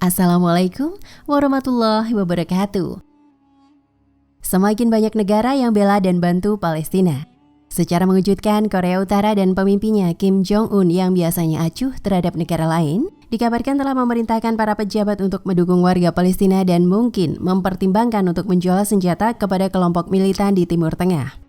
Assalamualaikum warahmatullahi wabarakatuh. Semakin banyak negara yang bela dan bantu Palestina. Secara mengejutkan, Korea Utara dan pemimpinnya Kim Jong-un yang biasanya acuh terhadap negara lain, dikabarkan telah memerintahkan para pejabat untuk mendukung warga Palestina dan mungkin mempertimbangkan untuk menjual senjata kepada kelompok militan di Timur Tengah.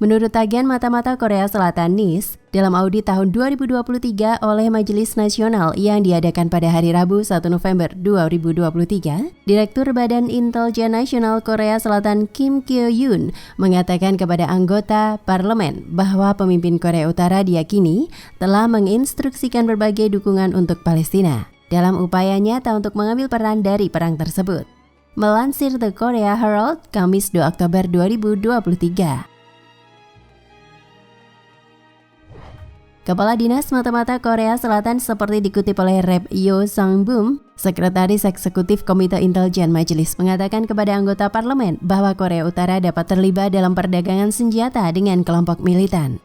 Menurut tagihan mata-mata Korea Selatan NIS, dalam audit tahun 2023 oleh Majelis Nasional yang diadakan pada hari Rabu 1 November 2023, Direktur Badan Intelijen Nasional Korea Selatan Kim Kyo-yoon mengatakan kepada anggota parlemen bahwa pemimpin Korea Utara diyakini telah menginstruksikan berbagai dukungan untuk Palestina dalam upaya nyata untuk mengambil peran dari perang tersebut. Melansir The Korea Herald, Kamis 2 Oktober 2023. Kepala Dinas Mata-Mata Korea Selatan seperti dikutip oleh Rep Yo Sang-bum, Sekretaris Eksekutif Komite Intelijen Majelis, mengatakan kepada anggota parlemen bahwa Korea Utara dapat terlibat dalam perdagangan senjata dengan kelompok militan.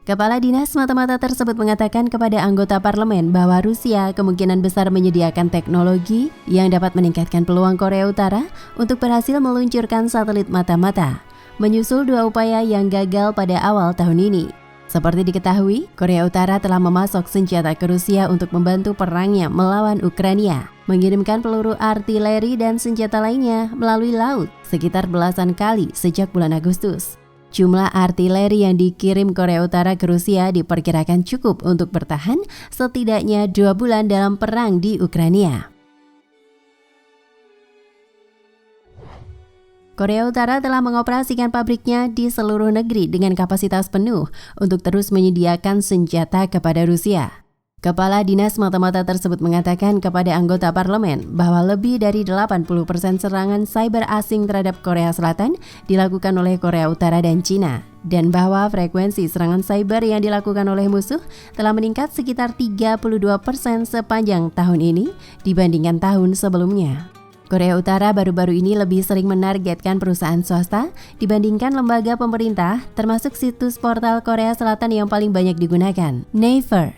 Kepala Dinas Mata-Mata tersebut mengatakan kepada anggota parlemen bahwa Rusia kemungkinan besar menyediakan teknologi yang dapat meningkatkan peluang Korea Utara untuk berhasil meluncurkan satelit mata-mata, menyusul dua upaya yang gagal pada awal tahun ini. Seperti diketahui, Korea Utara telah memasok senjata ke Rusia untuk membantu perangnya melawan Ukraina, mengirimkan peluru artileri dan senjata lainnya melalui laut sekitar belasan kali sejak bulan Agustus. Jumlah artileri yang dikirim Korea Utara ke Rusia diperkirakan cukup untuk bertahan setidaknya 2 bulan dalam perang di Ukraina. Korea Utara telah mengoperasikan pabriknya di seluruh negeri dengan kapasitas penuh untuk terus menyediakan senjata kepada Rusia. Kepala Dinas Mata-Mata tersebut mengatakan kepada anggota parlemen bahwa lebih dari 80% serangan cyber asing terhadap Korea Selatan dilakukan oleh Korea Utara dan Cina, dan bahwa frekuensi serangan cyber yang dilakukan oleh musuh telah meningkat sekitar 32% sepanjang tahun ini dibandingkan tahun sebelumnya. Korea Utara baru-baru ini lebih sering menargetkan perusahaan swasta dibandingkan lembaga pemerintah, termasuk situs portal Korea Selatan yang paling banyak digunakan, Naver.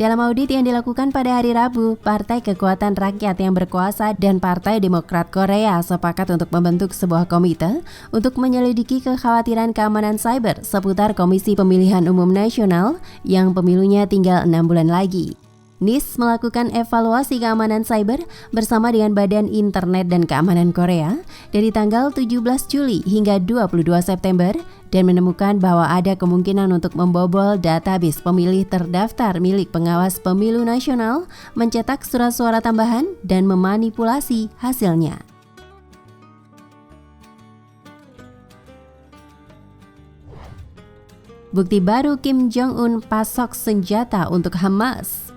Dalam audit yang dilakukan pada hari Rabu, Partai Kekuatan Rakyat yang berkuasa dan Partai Demokrat Korea sepakat untuk membentuk sebuah komite untuk menyelidiki kekhawatiran keamanan cyber seputar Komisi Pemilihan Umum Nasional yang pemilunya tinggal 6 bulan lagi. NIS melakukan evaluasi keamanan cyber bersama dengan Badan Internet dan Keamanan Korea dari tanggal 17 Juli hingga 22 September dan menemukan bahwa ada kemungkinan untuk membobol database pemilih terdaftar milik pengawas pemilu nasional, mencetak surat suara tambahan, dan memanipulasi hasilnya. Bukti baru Kim Jong-un pasok senjata untuk Hamas.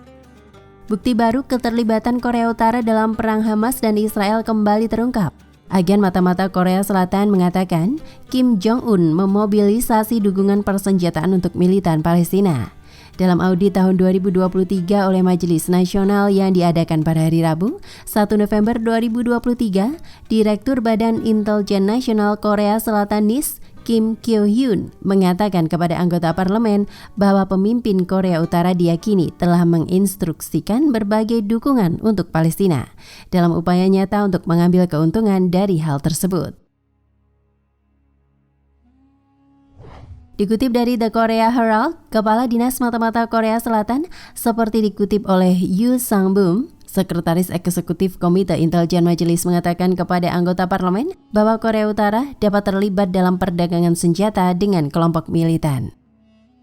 Bukti baru keterlibatan Korea Utara dalam perang Hamas dan Israel kembali terungkap. Agen mata-mata Korea Selatan mengatakan Kim Jong-un memobilisasi dukungan persenjataan untuk militan Palestina. Dalam audit tahun 2023 oleh Majelis Nasional yang diadakan pada hari Rabu, 1 November 2023, Direktur Badan Intelijen Nasional Korea Selatan NIS, Kim Kyo-yoon mengatakan kepada anggota parlemen bahwa pemimpin Korea Utara diyakini telah menginstruksikan berbagai dukungan untuk Palestina dalam upaya nyata untuk mengambil keuntungan dari hal tersebut. Dikutip dari The Korea Herald, Kepala Dinas Mata-Mata Korea Selatan seperti dikutip oleh Yoo Sang-bum, Sekretaris Eksekutif Komite Intelijen Majelis, mengatakan kepada anggota parlemen bahwa Korea Utara dapat terlibat dalam perdagangan senjata dengan kelompok militan.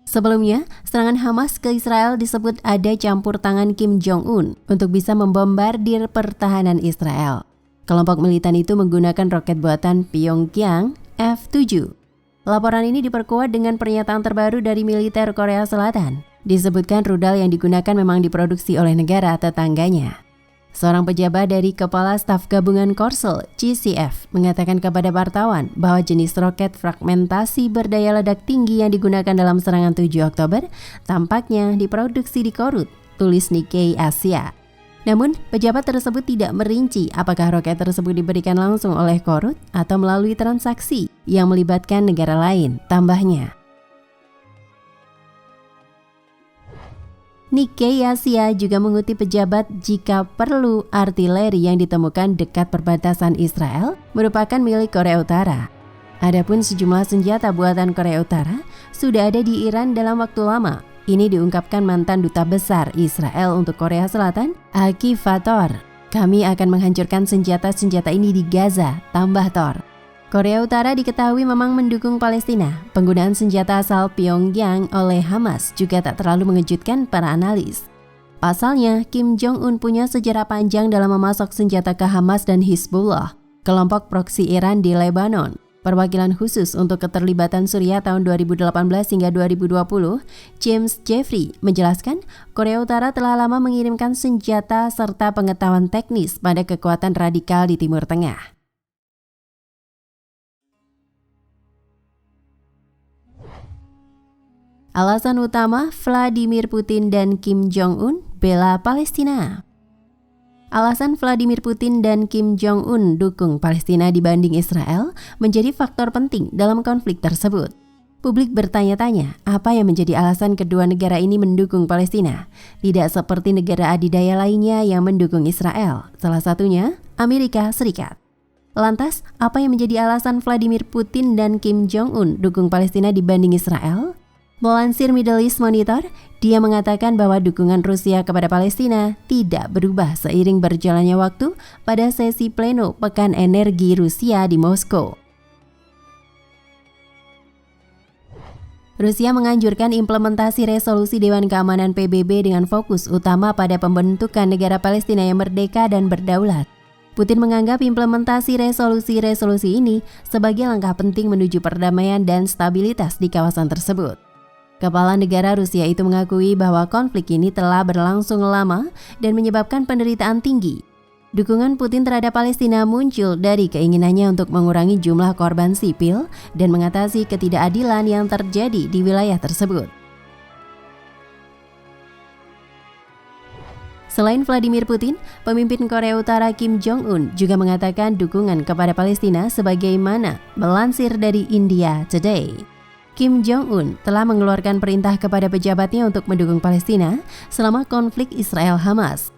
Sebelumnya, serangan Hamas ke Israel disebut ada campur tangan Kim Jong-un untuk bisa membombardir pertahanan Israel. Kelompok militan itu menggunakan roket buatan Pyongyang F-7. Laporan ini diperkuat dengan pernyataan terbaru dari militer Korea Selatan. Disebutkan rudal yang digunakan memang diproduksi oleh negara tetangganya. Seorang pejabat dari Kepala Staf Gabungan Korsel, GCF, mengatakan kepada wartawan bahwa jenis roket fragmentasi berdaya ledak tinggi yang digunakan dalam serangan 7 Oktober tampaknya diproduksi di Korut, tulis Nikkei Asia. Namun, pejabat tersebut tidak merinci apakah roket tersebut diberikan langsung oleh Korut atau melalui transaksi yang melibatkan negara lain, tambahnya. Nikkei Asia juga mengutip pejabat jika perlu artileri yang ditemukan dekat perbatasan Israel merupakan milik Korea Utara. Adapun sejumlah senjata buatan Korea Utara sudah ada di Iran dalam waktu lama. Ini diungkapkan mantan duta besar Israel untuk Korea Selatan, Aki Fator. Kami akan menghancurkan senjata-senjata ini di Gaza, tambah Thor. Korea Utara diketahui memang mendukung Palestina. Penggunaan senjata asal Pyongyang oleh Hamas juga tak terlalu mengejutkan para analis. Pasalnya, Kim Jong-un punya sejarah panjang dalam memasok senjata ke Hamas dan Hizbullah, kelompok proksi Iran di Lebanon. Perwakilan khusus untuk keterlibatan Suriah tahun 2018 hingga 2020, James Jeffrey, menjelaskan Korea Utara telah lama mengirimkan senjata serta pengetahuan teknis pada kekuatan radikal di Timur Tengah. Alasan utama Vladimir Putin dan Kim Jong-un bela Palestina. Alasan Vladimir Putin dan Kim Jong-un dukung Palestina dibanding Israel menjadi faktor penting dalam konflik tersebut. Publik bertanya-tanya apa yang menjadi alasan kedua negara ini mendukung Palestina, tidak seperti negara adidaya lainnya yang mendukung Israel, salah satunya Amerika Serikat. Lantas, apa yang menjadi alasan Vladimir Putin dan Kim Jong-un dukung Palestina dibanding Israel? Melansir Middle East Monitor, dia mengatakan bahwa dukungan Rusia kepada Palestina tidak berubah seiring berjalannya waktu pada sesi pleno Pekan Energi Rusia di Moskow. Rusia menganjurkan implementasi resolusi Dewan Keamanan PBB dengan fokus utama pada pembentukan negara Palestina yang merdeka dan berdaulat. Putin menganggap implementasi resolusi-resolusi ini sebagai langkah penting menuju perdamaian dan stabilitas di kawasan tersebut. Kepala negara Rusia itu mengakui bahwa konflik ini telah berlangsung lama dan menyebabkan penderitaan tinggi. Dukungan Putin terhadap Palestina muncul dari keinginannya untuk mengurangi jumlah korban sipil dan mengatasi ketidakadilan yang terjadi di wilayah tersebut. Selain Vladimir Putin, pemimpin Korea Utara Kim Jong-un juga mengatakan dukungan kepada Palestina sebagaimana melansir dari India Today. Kim Jong-un telah mengeluarkan perintah kepada pejabatnya untuk mendukung Palestina selama konflik Israel-Hamas.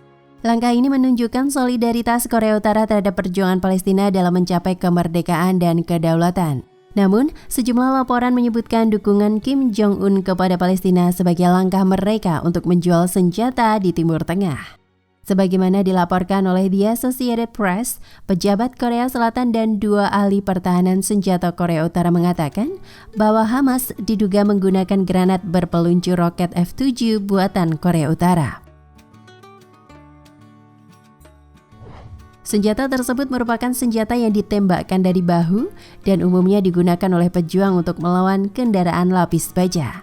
Langkah ini menunjukkan solidaritas Korea Utara terhadap perjuangan Palestina dalam mencapai kemerdekaan dan kedaulatan. Namun, sejumlah laporan menyebutkan dukungan Kim Jong-un kepada Palestina sebagai langkah mereka untuk menjual senjata di Timur Tengah. Sebagaimana dilaporkan oleh The Associated Press, pejabat Korea Selatan dan dua ahli pertahanan senjata Korea Utara mengatakan bahwa Hamas diduga menggunakan granat berpeluncur roket F-7 buatan Korea Utara. Senjata tersebut merupakan senjata yang ditembakkan dari bahu dan umumnya digunakan oleh pejuang untuk melawan kendaraan lapis baja.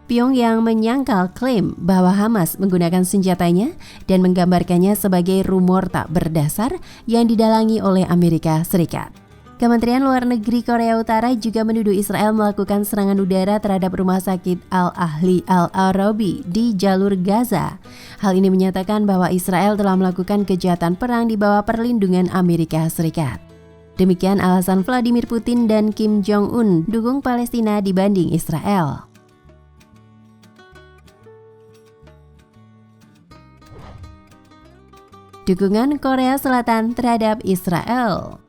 Pyongyang menyangkal klaim bahwa Hamas menggunakan senjatanya dan menggambarkannya sebagai rumor tak berdasar yang didalangi oleh Amerika Serikat. Kementerian Luar Negeri Korea Utara juga menuduh Israel melakukan serangan udara terhadap rumah sakit Al-Ahli Al-Arabi di jalur Gaza. Hal ini menyatakan bahwa Israel telah melakukan kejahatan perang di bawah perlindungan Amerika Serikat. Demikian alasan Vladimir Putin dan Kim Jong-un dukung Palestina dibanding Israel. Dukungan Korea Selatan terhadap Israel.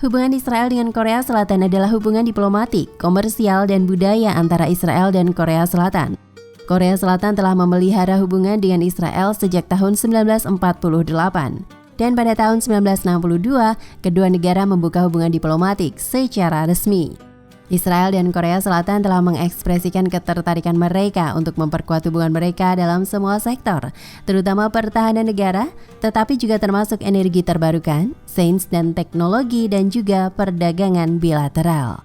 Hubungan Israel dengan Korea Selatan adalah hubungan diplomatik, komersial, dan budaya antara Israel dan Korea Selatan. Korea Selatan telah memelihara hubungan dengan Israel sejak tahun 1948. Dan pada tahun 1962, kedua negara membuka hubungan diplomatik secara resmi. Israel dan Korea Selatan telah mengekspresikan ketertarikan mereka untuk memperkuat hubungan mereka dalam semua sektor, terutama pertahanan negara, tetapi juga termasuk energi terbarukan, sains dan teknologi, dan juga perdagangan bilateral.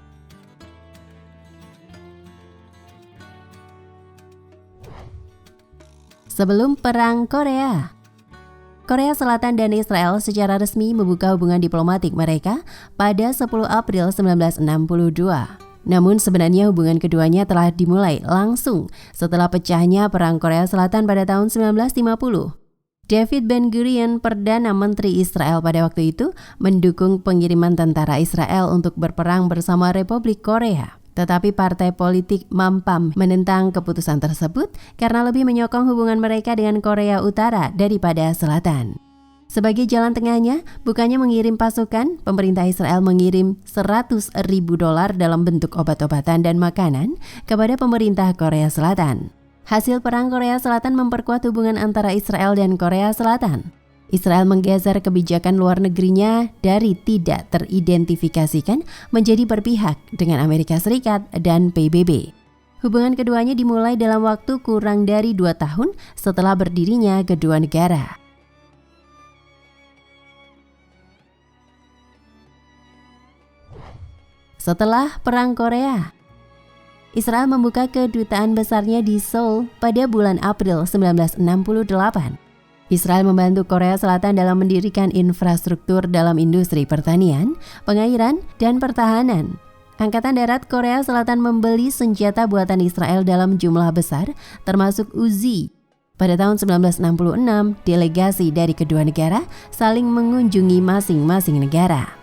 Sebelum Perang Korea, Korea Selatan dan Israel secara resmi membuka hubungan diplomatik mereka pada 10 April 1962. Namun sebenarnya hubungan keduanya telah dimulai langsung setelah pecahnya Perang Korea Selatan pada tahun 1950. David Ben-Gurion, Perdana Menteri Israel pada waktu itu, mendukung pengiriman tentara Israel untuk berperang bersama Republik Korea. Tetapi partai politik Mampam menentang keputusan tersebut karena lebih menyokong hubungan mereka dengan Korea Utara daripada Selatan. Sebagai jalan tengahnya, bukannya mengirim pasukan, pemerintah Israel mengirim $100.000 dalam bentuk obat-obatan dan makanan kepada pemerintah Korea Selatan. Hasil perang Korea Selatan memperkuat hubungan antara Israel dan Korea Selatan. Israel menggeser kebijakan luar negerinya dari tidak teridentifikasikan menjadi berpihak dengan Amerika Serikat dan PBB. Hubungan keduanya dimulai dalam waktu kurang dari 2 tahun setelah berdirinya kedua negara. Setelah Perang Korea, Israel membuka kedutaan besarnya di Seoul pada bulan April 1968. Israel membantu Korea Selatan dalam mendirikan infrastruktur dalam industri pertanian, pengairan, dan pertahanan. Angkatan Darat Korea Selatan membeli senjata buatan Israel dalam jumlah besar, termasuk Uzi. Pada tahun 1966, delegasi dari kedua negara saling mengunjungi masing-masing negara.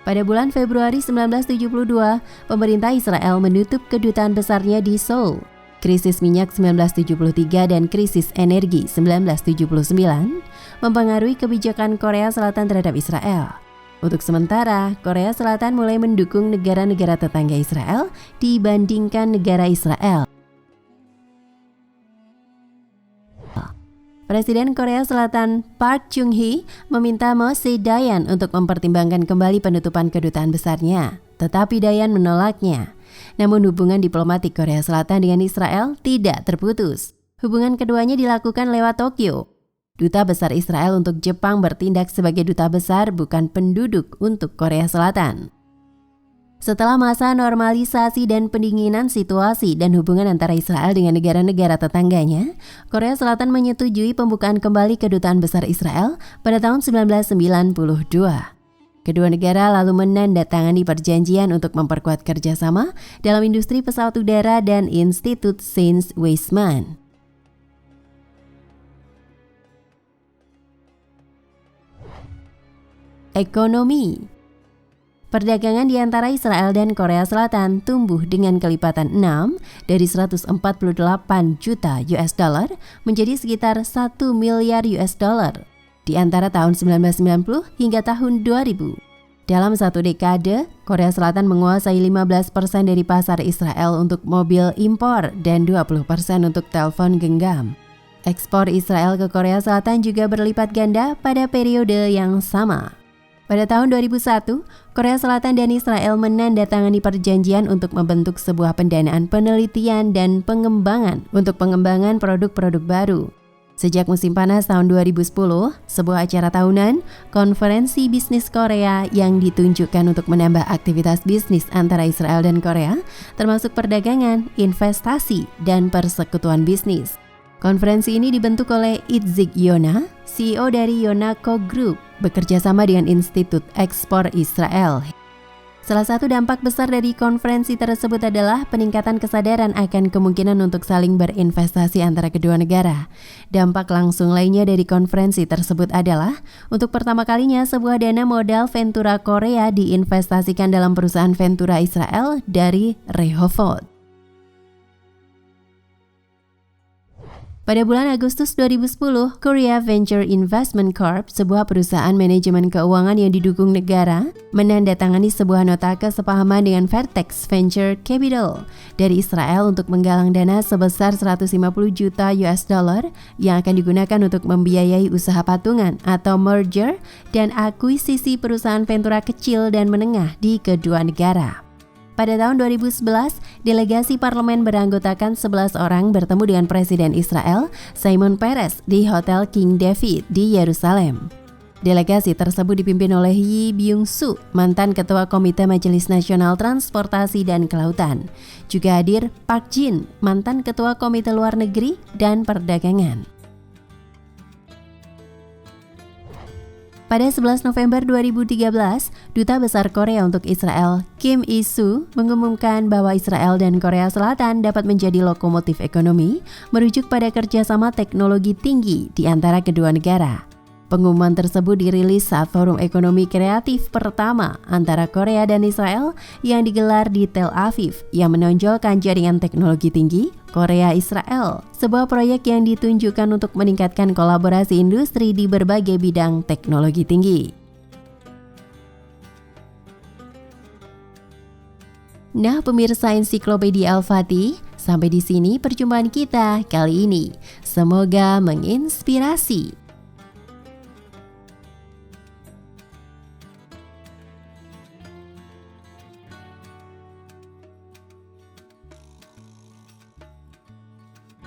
Pada bulan Februari 1972, pemerintah Israel menutup kedutaan besarnya di Seoul. Krisis minyak 1973 dan krisis energi 1979 mempengaruhi kebijakan Korea Selatan terhadap Israel. Untuk sementara, Korea Selatan mulai mendukung negara-negara tetangga Israel dibandingkan negara Israel. Presiden Korea Selatan Park Chung-hee meminta Moshe Dayan untuk mempertimbangkan kembali penutupan kedutaan besarnya, tetapi Dayan menolaknya. Namun hubungan diplomatik Korea Selatan dengan Israel tidak terputus. Hubungan keduanya dilakukan lewat Tokyo. Duta Besar Israel untuk Jepang bertindak sebagai duta besar bukan penduduk untuk Korea Selatan. Setelah masa normalisasi dan pendinginan situasi dan hubungan antara Israel dengan negara-negara tetangganya, Korea Selatan menyetujui pembukaan kembali kedutaan besar Israel pada tahun 1992. Kedua negara lalu menandatangani perjanjian untuk memperkuat kerjasama dalam industri pesawat udara dan Institut Saint Weizmann. Ekonomi. Perdagangan di antara Israel dan Korea Selatan tumbuh dengan kelipatan 6 dari 148 juta US dollar menjadi sekitar 1 miliar US dollar di antara tahun 1990 hingga tahun 2000. Dalam satu dekade, Korea Selatan menguasai 15% dari pasar Israel untuk mobil impor dan 20% untuk telepon genggam. Ekspor Israel ke Korea Selatan juga berlipat ganda pada periode yang sama. Pada tahun 2001, Korea Selatan dan Israel menandatangani perjanjian untuk membentuk sebuah pendanaan penelitian dan pengembangan untuk pengembangan produk-produk baru. Sejak musim panas tahun 2010, sebuah acara tahunan, Konferensi Bisnis Korea yang ditunjukkan untuk menambah aktivitas bisnis antara Israel dan Korea, termasuk perdagangan, investasi, dan persekutuan bisnis. Konferensi ini dibentuk oleh Itzik Yona, CEO dari Yonako Group, bekerja sama dengan Institut Ekspor Israel. Salah satu dampak besar dari konferensi tersebut adalah peningkatan kesadaran akan kemungkinan untuk saling berinvestasi antara kedua negara. Dampak langsung lainnya dari konferensi tersebut adalah untuk pertama kalinya sebuah dana modal Ventura Korea diinvestasikan dalam perusahaan Ventura Israel dari Rehovot. Pada bulan Agustus 2010, Korea Venture Investment Corp, sebuah perusahaan manajemen keuangan yang didukung negara, menandatangani sebuah nota kesepahaman dengan Vertex Venture Capital dari Israel untuk menggalang dana sebesar 150 juta US dollar yang akan digunakan untuk membiayai usaha patungan atau merger dan akuisisi perusahaan Ventura kecil dan menengah di kedua negara. Pada tahun 2011, delegasi parlemen beranggotakan 11 orang bertemu dengan Presiden Israel, Shimon Peres, di Hotel King David di Yerusalem. Delegasi tersebut dipimpin oleh Yi Byung-soo, mantan Ketua Komite Majelis Nasional Transportasi dan Kelautan. Juga hadir Park Jin, mantan Ketua Komite Luar Negeri dan Perdagangan. Pada 11 November 2013, Duta Besar Korea untuk Israel, Kim Il-soo, mengumumkan bahwa Israel dan Korea Selatan dapat menjadi lokomotif ekonomi, merujuk pada kerjasama teknologi tinggi di antara kedua negara. Pengumuman tersebut dirilis saat forum ekonomi kreatif pertama antara Korea dan Israel yang digelar di Tel Aviv yang menonjolkan jaringan teknologi tinggi Korea-Israel, sebuah proyek yang ditunjukkan untuk meningkatkan kolaborasi industri di berbagai bidang teknologi tinggi. Nah, pemirsa Ensiklopedia Al-Fatih, sampai di sini perjumpaan kita kali ini. Semoga menginspirasi.